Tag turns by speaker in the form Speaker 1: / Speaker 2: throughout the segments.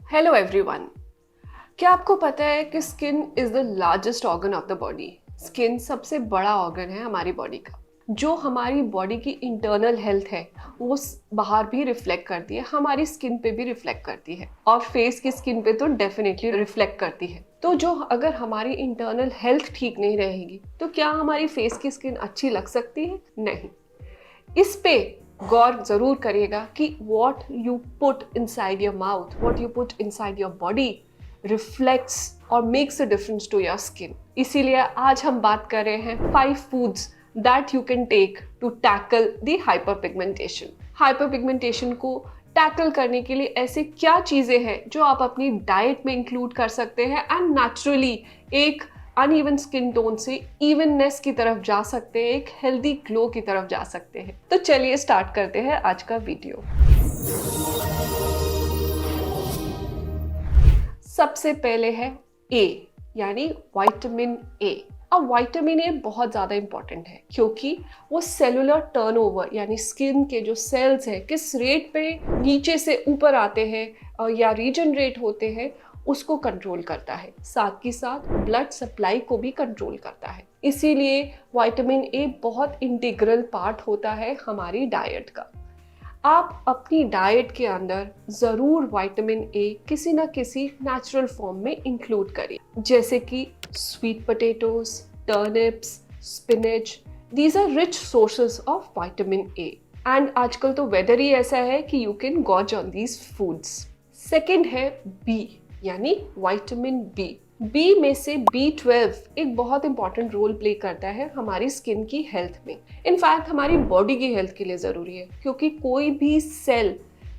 Speaker 1: Hello everyone. क्या आपको पता है कि skin is the largest organ of the body. Skin सबसे बड़ा ऑर्गन है हमारी बॉडी का, जो हमारी बॉडी की इंटरनल हेल्थ है वो बाहर भी रिफ्लेक्ट करती है, हमारी स्किन पे भी रिफ्लेक्ट करती है और फेस की स्किन पे तो डेफिनेटली रिफ्लेक्ट करती है। तो जो अगर हमारी इंटरनल हेल्थ ठीक नहीं रहेगी तो क्या हमारी फेस की स्किन अच्छी लग सकती है? नहीं। इस पे गौर जरूर करिएगा कि what you put inside your mouth, what you put inside your body reflects और makes a difference to your skin. इसीलिए आज हम बात कर रहे हैं 5 foods that you can take to tackle the hyper pigmentation. Hyper pigmentation को tackle करने के लिए ऐसे क्या चीजें हैं जो आप अपनी डाइट में इंक्लूड कर सकते हैं एंड नेचुरली एक अनइवन स्किन टोन से इवननेस की तरफ जा सकते हैं, एक हेल्दी ग्लो की तरफ जा सकते हैं। तो चलिए स्टार्ट करते हैं आज का वीडियो। सबसे पहले है ए, यानी विटामिन ए। अब विटामिन ए बहुत ज़्यादा इंपॉर्टेंट है क्योंकि वो सेलुलर टर्नओवर यानी स्किन के जो सेल्स हैं किस रेट पे नीचे से ऊपर आते हैं या रीजनरेट होते हैं उसको कंट्रोल करता है, साथ ही साथ ब्लड सप्लाई को भी कंट्रोल करता है। इसीलिए विटामिन ए बहुत इंटीग्रल पार्ट होता है हमारी डाइट का। आप अपनी डाइट के अंदर ज़रूर विटामिन ए किसी ना किसी नेचुरल फॉर्म में इंक्लूड करें, जैसे कि sweet potatoes, turnips, spinach. These are rich sources of vitamin A and आजकल तो वेदर ही ऐसा है कि you can gorge on these foods. Second है बी, यानी विटामिन बी। बी में से B12 एक बहुत इंपॉर्टेंट रोल प्ले करता है हमारी स्किन की हेल्थ में। इनफैक्ट हमारी बॉडी की हेल्थ के लिए ज़रूरी है क्योंकि कोई भी सेल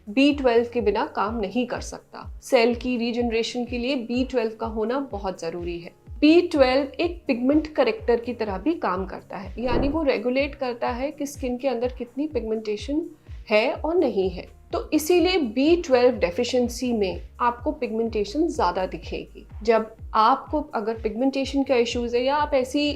Speaker 1: B12 के बिना काम नहीं कर सकता। सेल की रीजनरेशन के लिए B12 का होना बहुत ज़रूरी है। B12 एक पिगमेंट करेक्टर की तरह भी काम करता है, यानी वो रेगुलेट करता है कि स्किन के अंदर कितनी पिगमेंटेशन है और नहीं है। तो इसीलिए B12 डेफिशिएंसी में आपको पिगमेंटेशन ज़्यादा दिखेगी। जब आपको अगर पिगमेंटेशन का इश्यूज़ है या आप ऐसी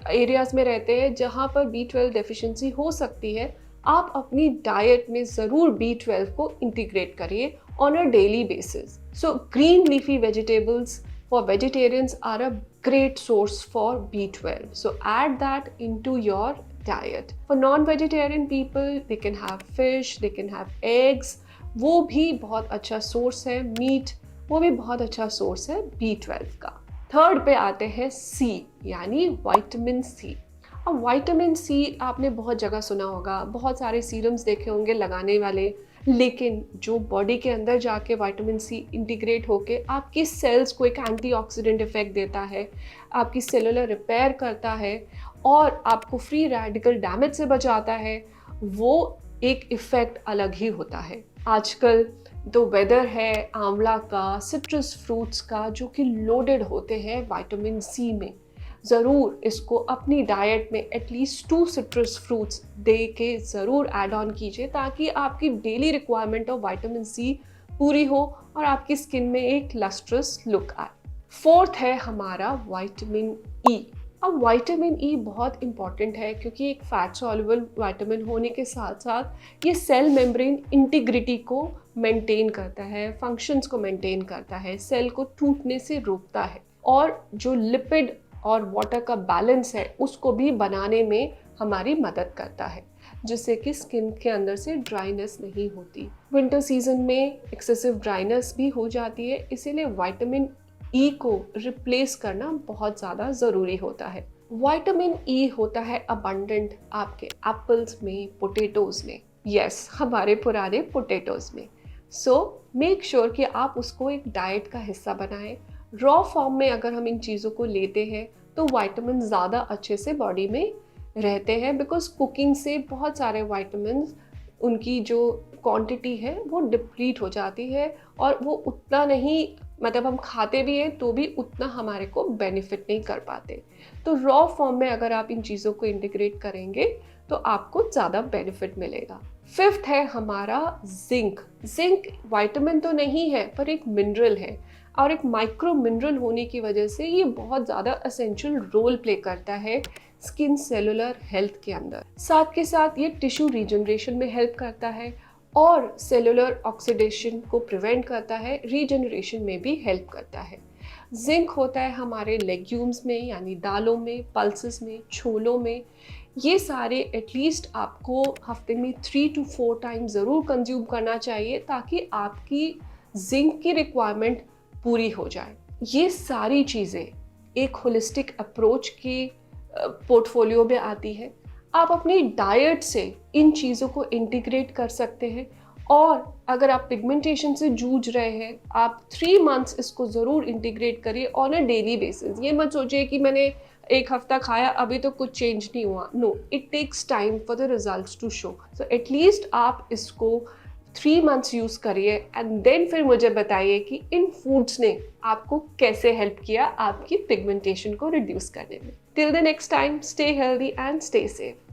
Speaker 1: एरियाज़ में रहते हैं जहाँ पर B12 डेफिशिएंसी हो सकती है, आप अपनी डाइट में ज़रूर B12 को इंटीग्रेट करिए on a daily basis. So green leafy vegetables for vegetarians are a great source for B12. So add that into your diet. For non-vegetarian people, they can have fish, they can have eggs. वो भी बहुत अच्छा source है। Meet वो भी बहुत अच्छा source है B12 का। थर्ड पे आते हैं C, यानी विटामिन C। अब विटामिन C आपने बहुत जगह सुना होगा, बहुत सारे सीरम्स देखे होंगे लगाने वाले, लेकिन जो बॉडी के अंदर जाके विटामिन सी इंटीग्रेट होके आपकी सेल्स को एक एंटीऑक्सीडेंट इफेक्ट देता है, आपकी सेलुलर रिपेयर करता है और आपको फ्री रेडिकल डैमेज से बचाता है, वो एक इफेक्ट अलग ही होता है। आजकल तो वेदर है आंवला का, सिट्रस फ्रूट्स का, जो कि लोडेड होते हैं विटामिन सी में। ज़रूर इसको अपनी डाइट में एटलीस्ट 2 सिट्रस फ्रूट्स दे के ज़रूर ऐड ऑन कीजिए ताकि आपकी daily requirement of vitamin C पूरी हो और आपकी स्किन में एक लस्ट्रस लुक आए। फोर्थ है हमारा विटामिन ई। अब विटामिन ई बहुत इंपॉर्टेंट है क्योंकि एक फैट सॉल्युबल विटामिन होने के साथ साथ ये सेल मेम्ब्रेन इंटीग्रिटी को मेंटेन करता है, फंक्शंस को मेंटेन करता है, सेल को टूटने से रोकता है और जो लिपिड और वाटर का बैलेंस है उसको भी बनाने में हमारी मदद करता है, जिससे कि स्किन के अंदर से ड्राइनेस नहीं होती। विंटर सीजन में एक्सेसिव ड्राइनेस भी हो जाती है, इसीलिए विटामिन ई को रिप्लेस करना बहुत ज़्यादा ज़रूरी होता है। विटामिन ई होता है अबंडेंट आपके एप्पल्स में, पोटैटोज़ में, यस हमारे पुराने पोटैटोज़ में। सो मेक श्योर कि आप उसको एक डाइट का हिस्सा बनाएं। रॉ फॉर्म में अगर हम इन चीज़ों को लेते हैं तो विटामिन ज़्यादा अच्छे से बॉडी में रहते हैं, बिकॉज कुकिंग से बहुत सारे विटामिन उनकी जो क्वांटिटी है वो डिप्लीट हो जाती है और वो उतना नहीं, मतलब हम खाते भी हैं तो भी उतना हमारे को बेनिफिट नहीं कर पाते। तो रॉ फॉर्म में अगर आप इन चीज़ों को इंटीग्रेट करेंगे तो आपको ज़्यादा बेनिफिट मिलेगा। फिफ्थ है हमारा जिंक। जिंक विटामिन तो नहीं है पर एक मिनरल है और एक माइक्रो मिनरल होने की वजह से ये बहुत ज़्यादा एसेंशियल रोल प्ले करता है स्किन सेलुलर हेल्थ के अंदर। साथ के साथ ये टिश्यू रीजनरेशन में हेल्प करता है और सेलुलर ऑक्सीडेशन को प्रिवेंट करता है, रीजनरेशन में भी हेल्प करता है। जिंक होता है हमारे लेग्यूम्स में यानी दालों में, पल्सेस में, छोलों में। ये सारे एटलीस्ट आपको हफ्ते में 3 to 4 टाइम ज़रूर कंज्यूम करना चाहिए ताकि आपकी जिंक की रिक्वायरमेंट पूरी हो जाए। ये सारी चीज़ें एक होलिस्टिक अप्रोच के पोर्टफोलियो में आती है। आप अपनी डाइट से इन चीज़ों को इंटीग्रेट कर सकते हैं। और अगर आप पिगमेंटेशन से जूझ रहे हैं, आप 3 मंथ्स इसको ज़रूर इंटीग्रेट करिए ऑन अ डेली बेसिस। ये मत सोचिए कि मैंने एक हफ्ता खाया अभी तो कुछ चेंज नहीं हुआ। No, it takes time for the results to show. So at least आप इसको 3 मंथ्स यूज़ करिए एंड देन फिर मुझे बताइए कि इन फूड्स ने आपको कैसे हेल्प किया आपकी पिगमेंटेशन को रिड्यूस करने में। Till the next time, stay healthy and stay safe.